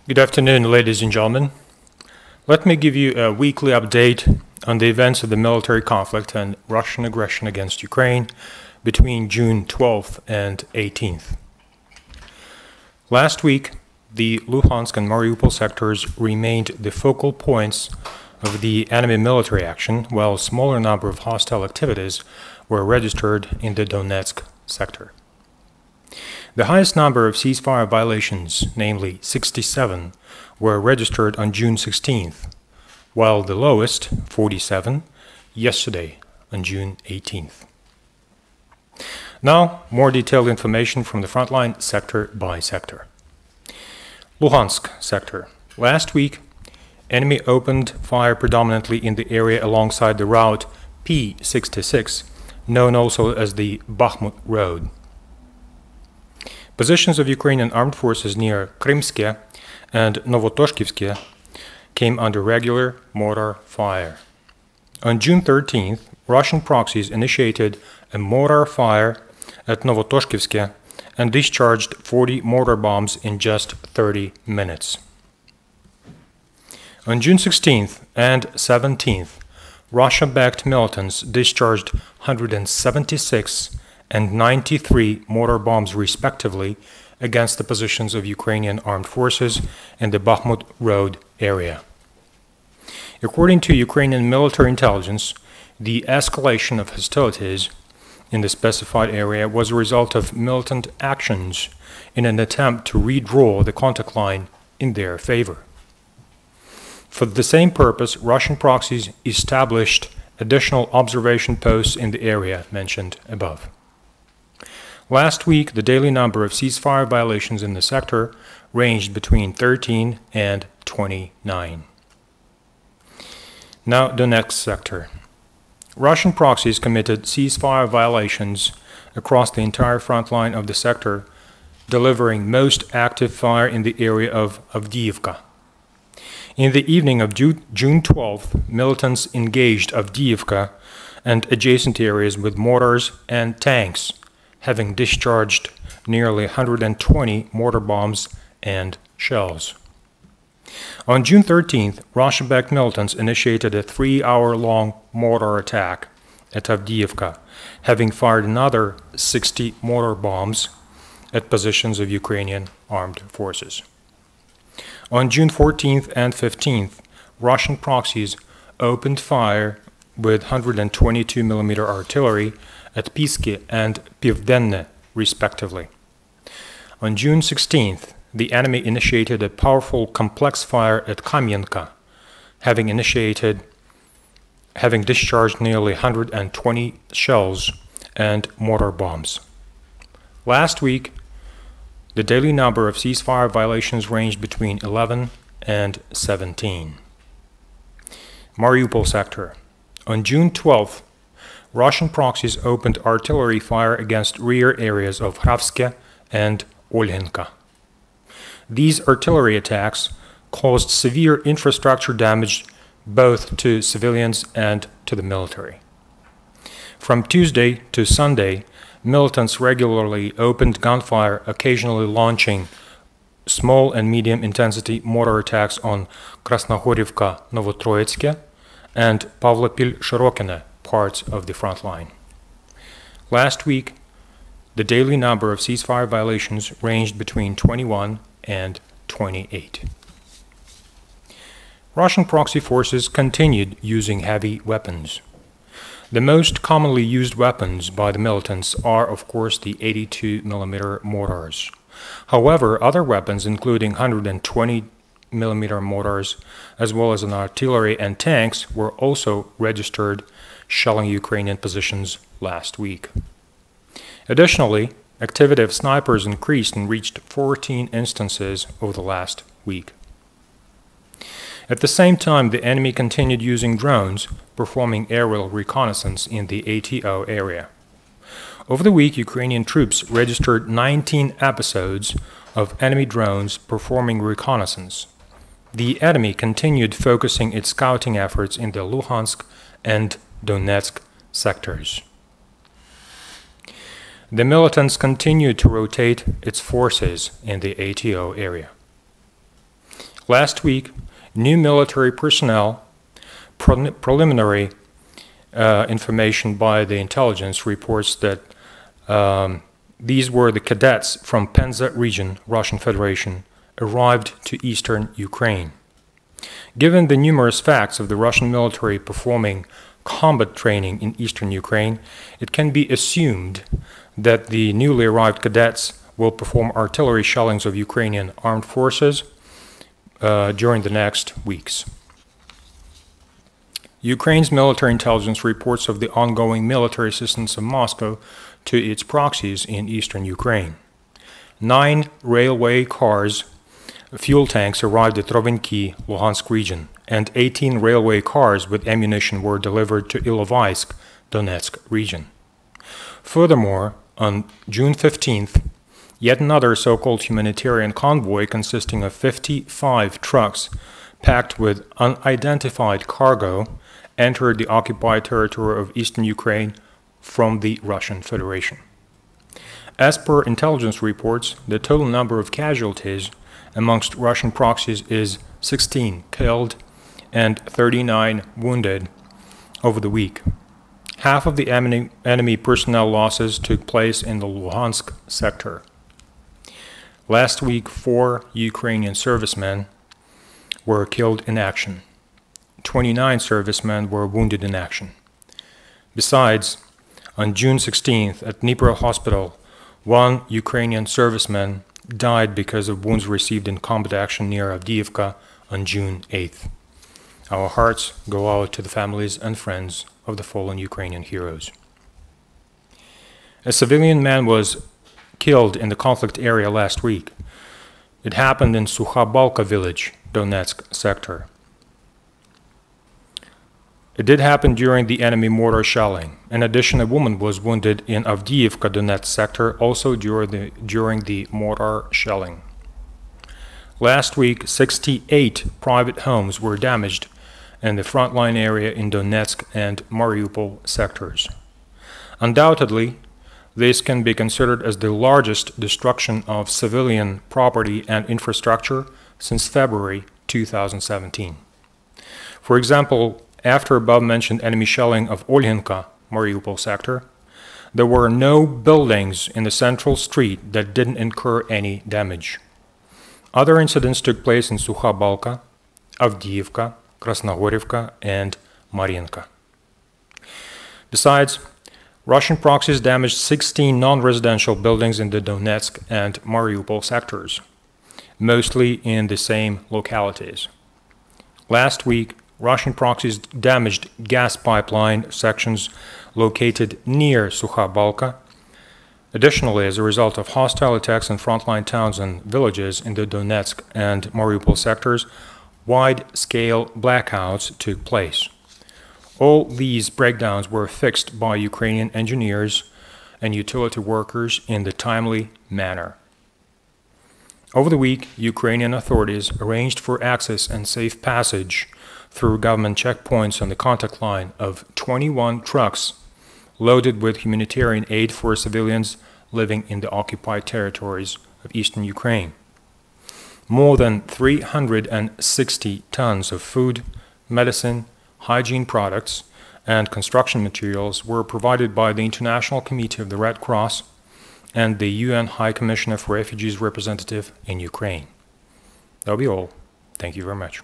Good afternoon, ladies and gentlemen. Let me give you a weekly update on the events of the military conflict and Russian aggression against Ukraine between June 12th and 18th. Last week, the Luhansk and Mariupol sectors remained the focal points of the enemy military action, while a smaller number of hostile activities were registered in the Donetsk sector. The highest number of ceasefire violations, namely 67, were registered on June 16th, while the lowest, 47, yesterday on June 18th. Now, more detailed information from the frontline sector by sector. Luhansk sector. Last week, enemy opened fire predominantly in the area alongside the route P66, known also as the Bakhmut Road. Positions of Ukrainian armed forces near Krymske and Novotoshkivske came under regular mortar fire. On June 13th, Russian proxies initiated a mortar fire at Novotoshkivske and discharged 40 mortar bombs in just 30 minutes. On June 16th and 17th, Russia-backed militants discharged 176 and 93 mortar bombs respectively against the positions of Ukrainian armed forces in the Bakhmut Road area. According to Ukrainian military intelligence, the escalation of hostilities in the specified area was a result of militant actions in an attempt to redraw the contact line in their favor. For the same purpose, Russian proxies established additional observation posts in the area mentioned above. Last week, the daily number of ceasefire violations in the sector ranged between 13 and 29. Now, the next sector. Russian proxies committed ceasefire violations across the entire front line of the sector, delivering most active fire in the area of Avdiivka. In the evening of June 12th, militants engaged Avdiivka and adjacent areas with mortars and tanks, having discharged nearly 120 mortar bombs and shells. On June 13th, Russian-backed militants initiated a 3-hour-long mortar attack at Avdiivka, having fired another 60 mortar bombs at positions of Ukrainian armed forces. On June 14th and 15th, Russian proxies opened fire with 122mm artillery at Piski and Pidgornyy, respectively. On June 16th, the enemy initiated a powerful complex fire at Kamienka, having discharged nearly 120 shells and mortar bombs. Last week, the daily number of ceasefire violations ranged between 11 and 17. Mariupol sector. On June 12th, Russian proxies opened artillery fire against rear areas of Kravske and Olhenka. These artillery attacks caused severe infrastructure damage both to civilians and to the military. From Tuesday to Sunday, militants regularly opened gunfire, occasionally launching small and medium-intensity mortar attacks on Krasnohorivka, Novotroitske, and Pavlopil-Shirokine parts of the front line. Last week, the daily number of ceasefire violations ranged between 21 and 28. Russian proxy forces continued using heavy weapons. The most commonly used weapons by the militants are, of course, the 82mm mortars. However, other weapons, including 120mm mortars, as well as an artillery and tanks, were also registered shelling Ukrainian positions last week. Additionally, activity of snipers increased and reached 14 instances over the last week. At the same time, the enemy continued using drones, performing aerial reconnaissance in the ATO area. Over the week, Ukrainian troops registered 19 episodes of enemy drones performing reconnaissance. The enemy continued focusing its scouting efforts in the Luhansk and Donetsk sectors. The militants continued to rotate its forces in the ATO area. Last week, new military personnel, preliminary information by the intelligence reports that these were the cadets from Penza region, Russian Federation, arrived to eastern Ukraine. Given the numerous facts of the Russian military performing combat training in eastern Ukraine, it can be assumed that the newly arrived cadets will perform artillery shellings of Ukrainian armed forces during the next weeks. Ukraine's military intelligence reports of the ongoing military assistance of Moscow to its proxies in eastern Ukraine. 9 railway cars, fuel tanks arrived at Rovenki, Luhansk region, and 18 railway cars with ammunition were delivered to Ilovaisk, Donetsk region. Furthermore, on June 15th, yet another so-called humanitarian convoy consisting of 55 trucks packed with unidentified cargo entered the occupied territory of eastern Ukraine from the Russian Federation. As per intelligence reports, the total number of casualties amongst Russian proxies is 16 killed and 39 wounded over the week. Half of the enemy personnel losses took place in the Luhansk sector. Last week, 4 Ukrainian servicemen were killed in action. 29 servicemen were wounded in action. Besides, on June 16th at Dnipro Hospital, 1 Ukrainian serviceman died because of wounds received in combat action near Avdiivka on June 8th. Our hearts go out to the families and friends of the fallen Ukrainian heroes. A civilian man was killed in the conflict area last week. It happened in Sukha Balka village, Donetsk sector. It did happen during the enemy mortar shelling. In addition, a woman was wounded in Avdiivka, Donetsk sector, also during the mortar shelling. Last week, 68 private homes were damaged in the frontline area in Donetsk and Mariupol sectors. Undoubtedly, this can be considered as the largest destruction of civilian property and infrastructure since February 2017. For example, after above-mentioned enemy shelling of Olhenka, Mariupol sector, there were no buildings in the central street that didn't incur any damage. Other incidents took place in Sukha Balka, Avdiivka, Krasnogorivka, and Mariinka. Besides, Russian proxies damaged 16 non-residential buildings in the Donetsk and Mariupol sectors, mostly in the same localities. Last week, Russian proxies damaged gas pipeline sections located near Sukha Balka. Additionally, as a result of hostile attacks on frontline towns and villages in the Donetsk and Mariupol sectors, wide-scale blackouts took place. All these breakdowns were fixed by Ukrainian engineers and utility workers in the timely manner. Over the week, Ukrainian authorities arranged for access and safe passage through government checkpoints on the contact line of 21 trucks loaded with humanitarian aid for civilians living in the occupied territories of eastern Ukraine. More than 360 tons of food, medicine, hygiene products, and construction materials were provided by the International Committee of the Red Cross and the UN High Commissioner for Refugees representative in Ukraine. That'll be all. Thank you very much.